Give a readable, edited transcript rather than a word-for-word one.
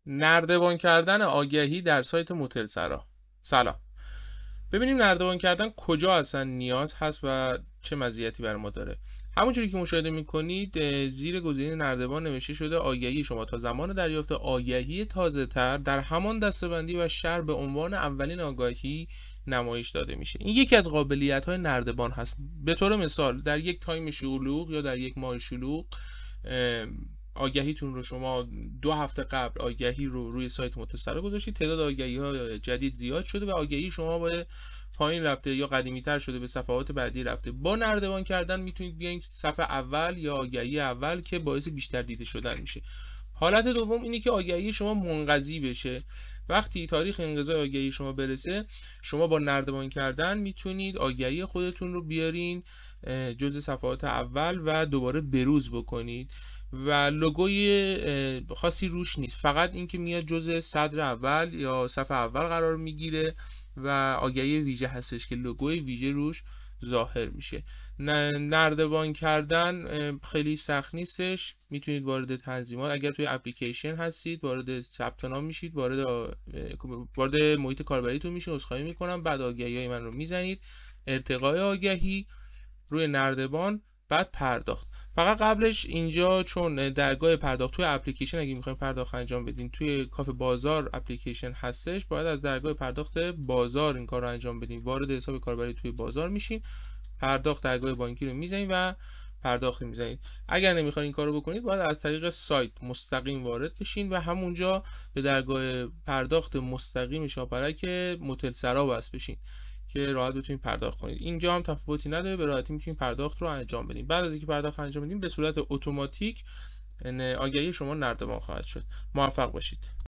نردبان کردن آگهی در سایت موتل سرا. سلام. ببینیم نردبان کردن کجا اصلا نیاز هست و چه مزیتی بر ما داره. همونجوری که مشاهده میکنید زیر گزینه نردبان نوشته شده آگهی شما تا زمان دریافت آگهی تازه تر در همان دسته‌بندی و شهر به عنوان اولین آگهی نمایش داده میشه. این یکی از قابلیت های نردبان هست. به طور مثال در یک تایم شلوغ یا در یک ماه شلوغ آگهیتون رو شما 2 هفته قبل آگهی رو روی سایت متصل گذاشتید، تعداد آگهی های جدید زیاد شده و آگهی شما با پایین رفته یا قدیمی تر شده، به صفحات بعدی رفته. با نردبان کردن میتونید بیاین صفحه اول یا آگهی اول که باعث بیشتر دیده شدن میشه. حالت دوم اینه که آگهی شما منقضی بشه. وقتی تاریخ انقضای آگهی شما برسه، شما با نردبان کردن میتونید آگهی خودتون رو بیارین جزء صفحات اول و دوباره بروز بکنید و لوگوی خاصی روش نیست، فقط اینکه میاد جزء صدر اول یا صفحه اول قرار میگیره و آگهی ویژه هستش که لوگوی ویژه روش ظاهر میشه. نردبان کردن خیلی سخت نیستش. میتونید وارد تنظیمات، اگر توی اپلیکیشن هستید وارد ثبت نام میشید، وارد محیط کاربریتون میشین، عذرخواهی میکنم، بعد آگهی های من رو میزنید، ارتقای آگهی روی نردبان، بعد پرداخت. فقط قبلش اینجا چون درگاه پرداخت توی اپلیکیشن اگه میخوایم پرداخت انجام بدین توی کافه بازار اپلیکیشن هستش، باید از درگاه پرداخت بازار این کار رو انجام بدین. وارد حساب کاربری توی بازار میشین، پرداخت درگاه بانکی رو میزنید و پرداخت میزنید. اگر نمیخواین این کارو بکنید باید از طریق سایت مستقیم وارد بشین و همونجا به درگاه پرداخت مستقیم شاپرک موتل سرا وصل بشین که راحت بتونید پرداخت کنید. اینجا هم تفاوتی نداره، به راحتی میتونید پرداخت رو انجام بدین. بعد از اینکه پرداخت انجام بدین به صورت اتوماتیک آگهی شما نردبان خواهد شد. موفق باشید.